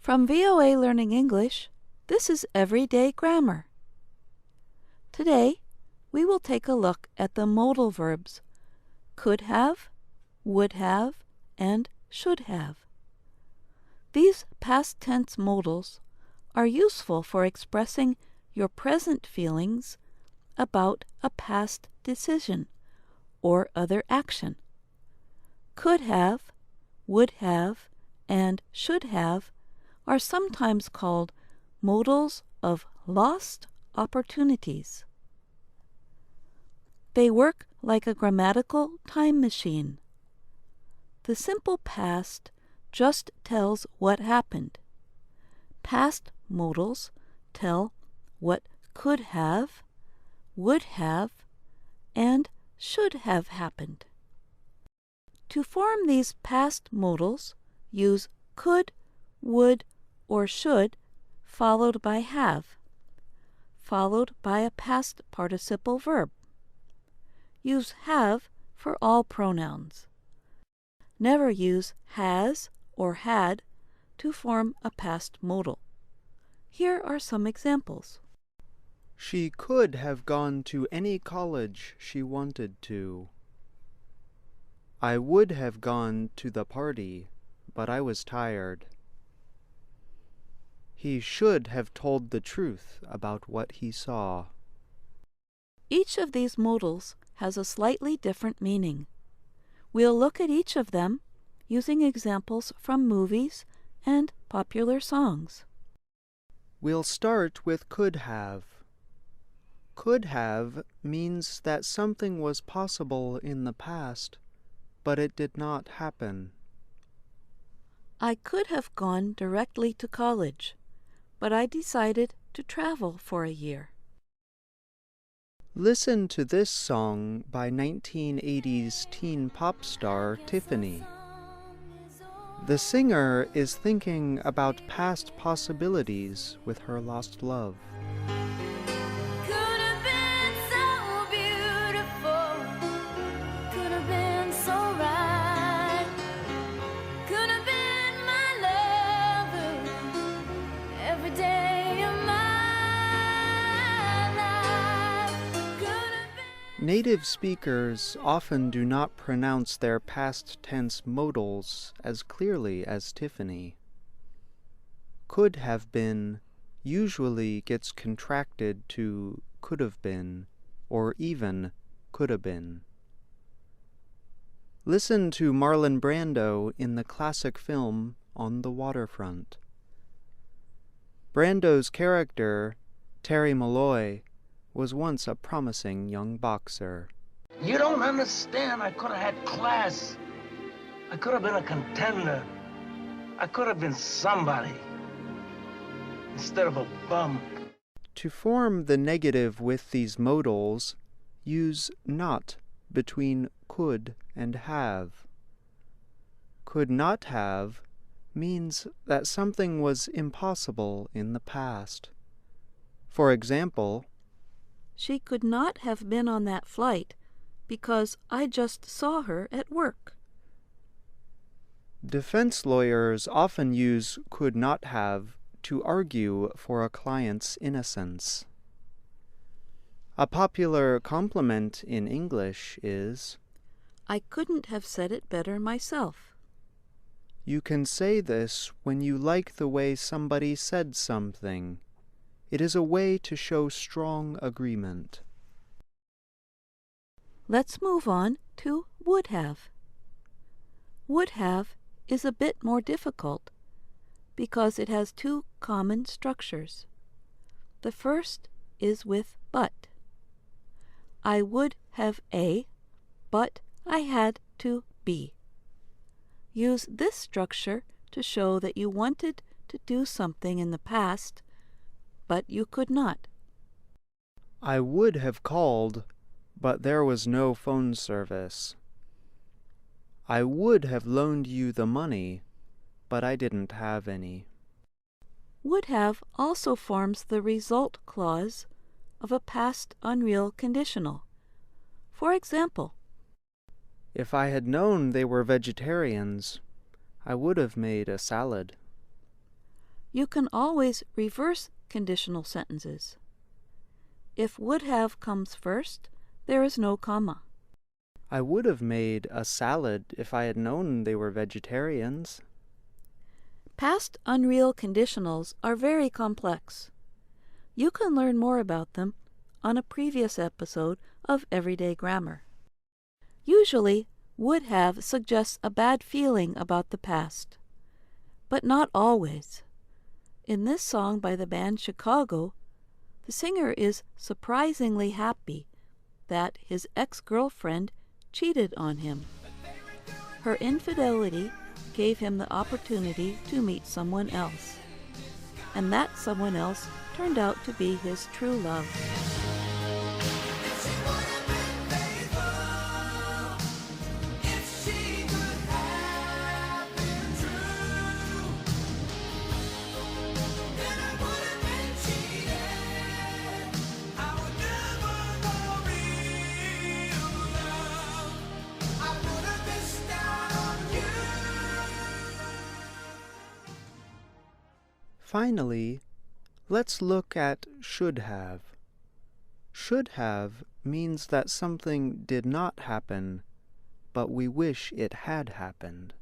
From VOA Learning English, this is Everyday Grammar. Today, we will take a look at the modal verbs could have, would have, and should have. These past tense modals are useful for expressing your present feelings about a past decision or other action. Could have, would have, and should have are sometimes called modals of lost opportunities. They work like a grammatical time machine. The simple past just tells what happened. Past modals tell what could have, would have, and should have happened. To form these past modals, use could, would, or should, followed by have, followed by a past participle verb. Use have for all pronouns. Never use has or had to form a past modal. Here are some examples. She could have gone to any college she wanted to. I would have gone to the party, but I was tired. He should have told the truth about what he saw. Each of these modals has a slightly different meaning. We'll look at each of them using examples from movies and popular songs. We'll start with could have. Could have means that something was possible in the past, but it did not happen. I could have gone directly to college, but I decided to travel for a year. Listen to this song by 1980s teen pop star Tiffany. The singer is thinking about past possibilities with her lost love. Native speakers often do not pronounce their past tense modals as clearly as Tiffany. Could have been usually gets contracted to could have been or even could have been. Listen to Marlon Brando in the classic film On the Waterfront. Brando's character, Terry Malloy, was once a promising young boxer. You don't understand. I could have had class. I could have been a contender. I could have been somebody instead of a bum. To form the negative with these modals, use not between could and have. Could not have means that something was impossible in the past. For example, she could not have been on that flight because I just saw her at work. Defense lawyers often use could not have to argue for a client's innocence. A popular compliment in English is, I couldn't have said it better myself. You can say this when you like the way somebody said something. It is a way to show strong agreement. Let's move on to would have. Would have is a bit more difficult because it has two common structures. The first is with but. I would have A, but I had to B. Use this structure to show that you wanted to do something in the past, but you could not. I would have called, but there was no phone service. I would have loaned you the money, but I didn't have any. Would have also forms the result clause of a past unreal conditional. For example, if I had known they were vegetarians, I would have made a salad. You can always reverse conditional sentences. If would have comes first, there is no comma. I would have made a salad if I had known they were vegetarians. Past unreal conditionals are very complex. You can learn more about them on a previous episode of Everyday Grammar. Usually, would have suggests a bad feeling about the past, but not always. In this song by the band Chicago, the singer is surprisingly happy that his ex-girlfriend cheated on him. Her infidelity gave him the opportunity to meet someone else, and that someone else turned out to be his true love. Finally, let's look at should have. Should have means that something did not happen, but we wish it had happened.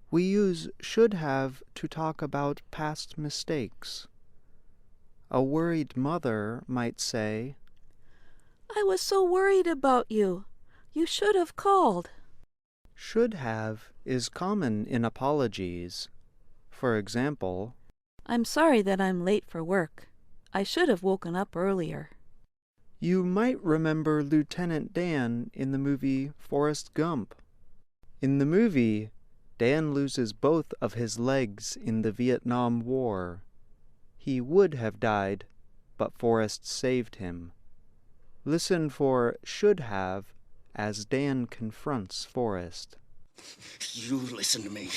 We use should have to talk about past mistakes. A worried mother might say, I was so worried about you. You should have called. Should have is common in apologies. For example, I'm sorry that I'm late for work. I should have woken up earlier. You might remember Lieutenant Dan in the movie Forrest Gump. In the movie, Dan loses both of his legs in the Vietnam War. He would have died, but Forrest saved him. Listen for should have as Dan confronts Forrest. You listen to me.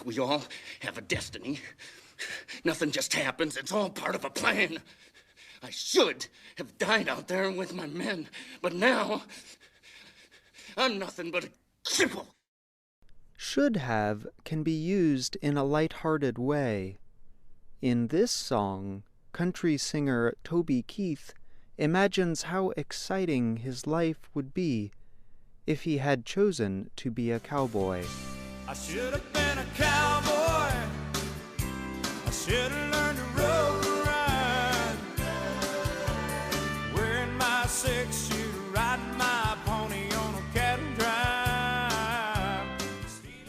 We all have a destiny. Nothing just happens. It's all part of a plan. I should have died out there with my men, but now I'm nothing but a cripple. Should have can be used in a light-hearted way. In this song, country singer Toby Keith imagines how exciting his life would be if he had chosen to be a cowboy. I should have been a cowboy. I should have learned to rope and ride. Wearing my 6-shooter, riding my pony on a cattle drive.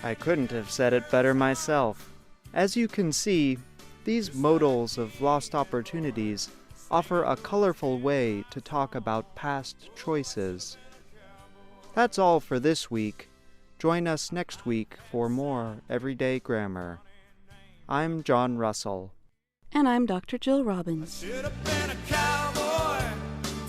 I couldn't have said it better myself. As you can see, these modals of lost opportunities offer a colorful way to talk about past choices. That's all for this week. Join us next week for more Everyday Grammar. I'm John Russell. And I'm Dr. Jill Robbins. Should have been a cowboy.